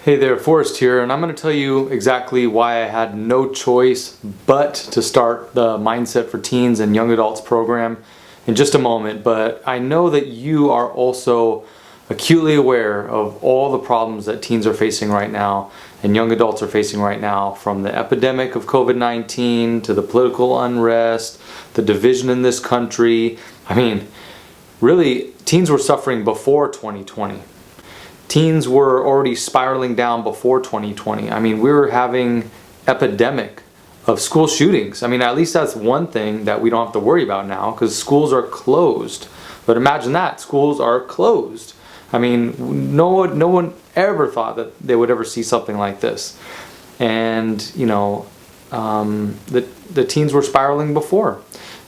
Hey there, Forrest here, and I'm going to tell you exactly why I had no choice but to start the Mindset for Teens and Young Adults program in just a moment. But I know that you are also acutely aware of all the problems that teens are facing right now and young adults are facing right now, from the epidemic of COVID-19 to the political unrest, the division in this country. I mean, really, teens were suffering before 2020. Teens were already spiraling down before 2020. I mean, we were having epidemic of school shootings. I mean, at least that's one thing that we don't have to worry about now, because schools are closed. But imagine that, schools are closed. I mean, no one ever thought that they would ever see something like this. And, the teens were spiraling before.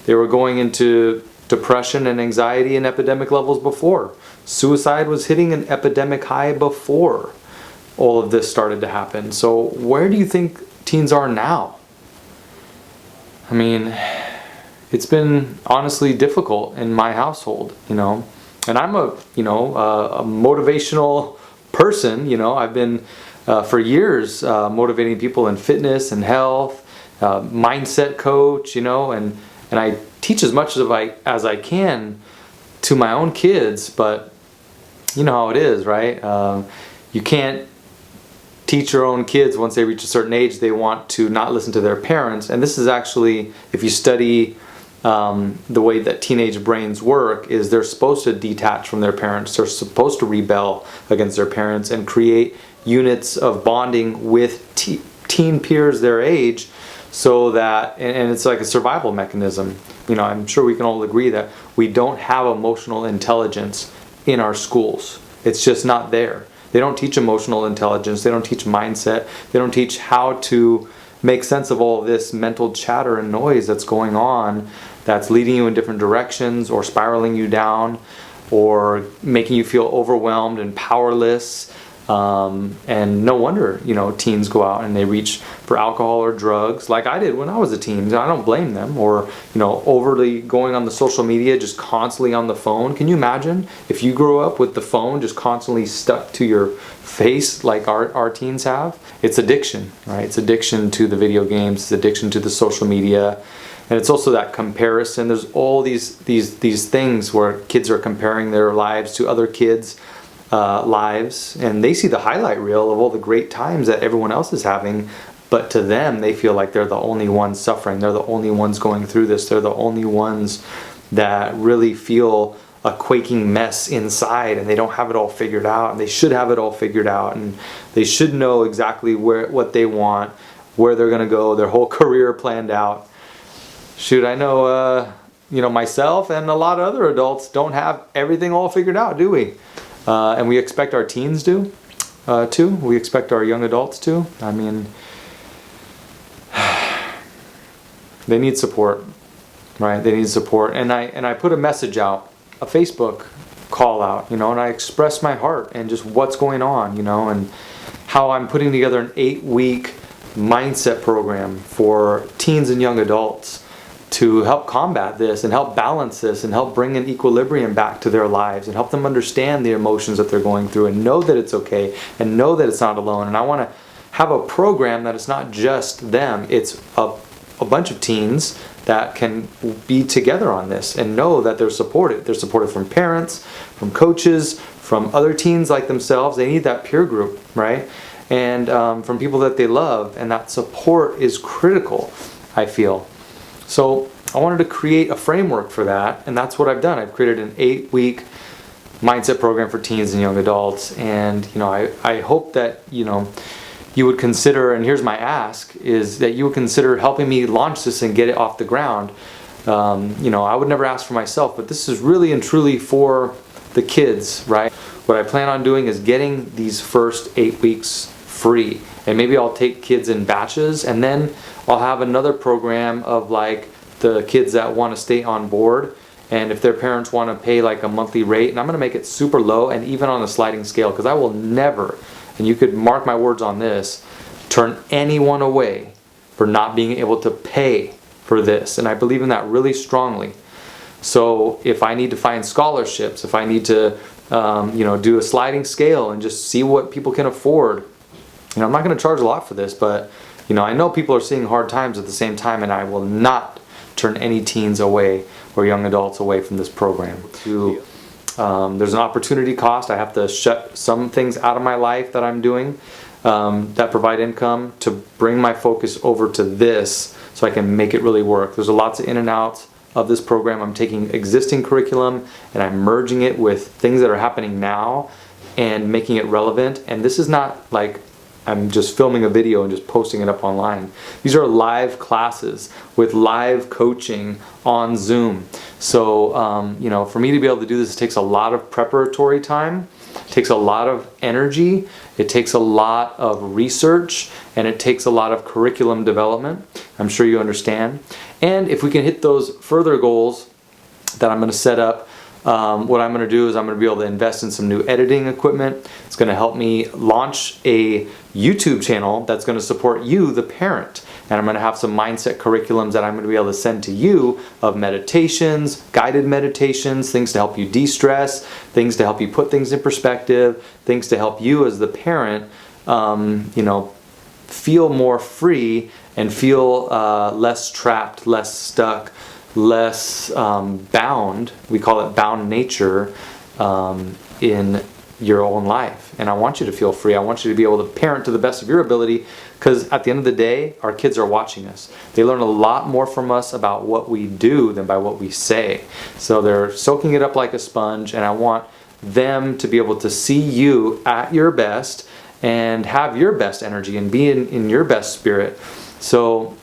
They were going into depression and anxiety and epidemic levels before. Suicide was hitting an epidemic high before all of this started to happen. So where do you think teens are now? I mean, it's been honestly difficult in my household, and I'm a motivational person. I've been for years motivating people in fitness and health, mindset coach, and I teach as much as I can to my own kids, but you know how it is, right? You can't teach your own kids. Once they reach a certain age, they want to not listen to their parents. And this is actually, if you study the way that teenage brains work, is they're supposed to detach from their parents. They're supposed to rebel against their parents and create units of bonding with teen peers their age, so that, and it's like a survival mechanism. I'm sure we can all agree that we don't have emotional intelligence in our schools. It's just not there. They don't teach emotional intelligence. They don't teach mindset. They don't teach how to make sense of all of this mental chatter and noise that's going on, that's leading you in different directions or spiraling you down or making you feel overwhelmed and powerless. And no wonder, teens go out and they reach for alcohol or drugs, like I did when I was a teen. I don't blame them. Or, overly going on the social media, just constantly on the phone. Can you imagine if you grew up with the phone just constantly stuck to your face like our teens have? It's addiction, right? It's addiction to the video games. It's addiction to the social media. And it's also that comparison. There's all these things where kids are comparing their lives to other kids' lives, and they see the highlight reel of all the great times that everyone else is having, but to them they feel like they're the only ones suffering. They're the only ones going through this. They're the only ones that really feel a quaking mess inside, and they don't have it all figured out, and they should have it all figured out, and they should know exactly what they want, where they're going to go, their whole career planned out. Shoot, I know myself and a lot of other adults don't have everything all figured out, do we? And we expect our teens too. We expect our young adults to. I mean, they need support, right? They need support. And I put a message out, a Facebook call out, and I express my heart and just what's going on, and how I'm putting together an 8-week mindset program for teens and young adults to help combat this and help balance this and help bring an equilibrium back to their lives and help them understand the emotions that they're going through and know that it's okay and know that it's not alone. And I want to have a program that it's not just them, it's a bunch of teens that can be together on this and know that they're supported. They're supported from parents, from coaches, from other teens like themselves. They need that peer group, right? And from people that they love, and that support is critical, I feel. So I wanted to create a framework for that, and that's what I've done. I've created an 8-week mindset program for teens and young adults, and I hope that you would consider, and here's my ask, is that you would consider helping me launch this and get it off the ground. I would never ask for myself, but this is really and truly for the kids, right? What I plan on doing is getting these first 8 weeks free, and maybe I'll take kids in batches, and then I'll have another program of like the kids that want to stay on board, and if their parents want to pay like a monthly rate, and I'm going to make it super low and even on a sliding scale, because I will never, and you could mark my words on this, turn anyone away for not being able to pay for this. And I believe in that really strongly. So if I need to find scholarships, if I need to do a sliding scale and just see what people can afford, I'm not going to charge a lot for this, but I know people are seeing hard times at the same time, and I will not turn any teens away or young adults away from this program. There's an opportunity cost. I have to shut some things out of my life that I'm doing that provide income to bring my focus over to this so I can make it really work. There's lots of in and outs of this program. I'm taking existing curriculum and I'm merging it with things that are happening now and making it relevant. And this is not like I'm just filming a video and just posting it up online. These are live classes with live coaching on Zoom. So, for me to be able to do this, it takes a lot of preparatory time, it takes a lot of energy, it takes a lot of research, and it takes a lot of curriculum development. I'm sure you understand. And if we can hit those further goals that I'm going to set up, what I'm going to do is I'm going to be able to invest in some new editing equipment. It's going to help me launch a YouTube channel that's going to support you, the parent. And I'm going to have some mindset curriculums that I'm going to be able to send to you of meditations, guided meditations, things to help you de-stress, things to help you put things in perspective, things to help you as the parent, feel more free and feel less trapped, less stuck, less bound. We call it bound nature in your own life. And I want you to feel free. I want you to be able to parent to the best of your ability, because at the end of the day, our kids are watching us. They learn a lot more from us about what we do than by what we say. So they're soaking it up like a sponge, and I want them to be able to see you at your best and have your best energy and be in your best spirit. So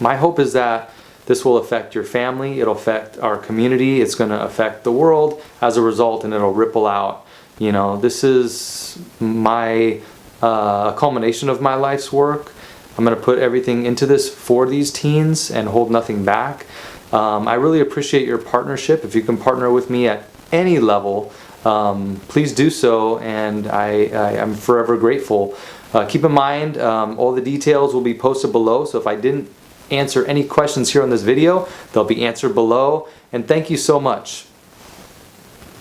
my hope is that this will affect your family, it'll affect our community, it's going to affect the world as a result, and it'll ripple out. This is my culmination of my life's work. I'm going to put everything into this for these teens and hold nothing back. I really appreciate your partnership. If you can partner with me at any level, please do so, and I'm forever grateful. Keep in mind, all the details will be posted below, so if I didn't answer any questions here on this video, they'll be answered below. And thank you so much.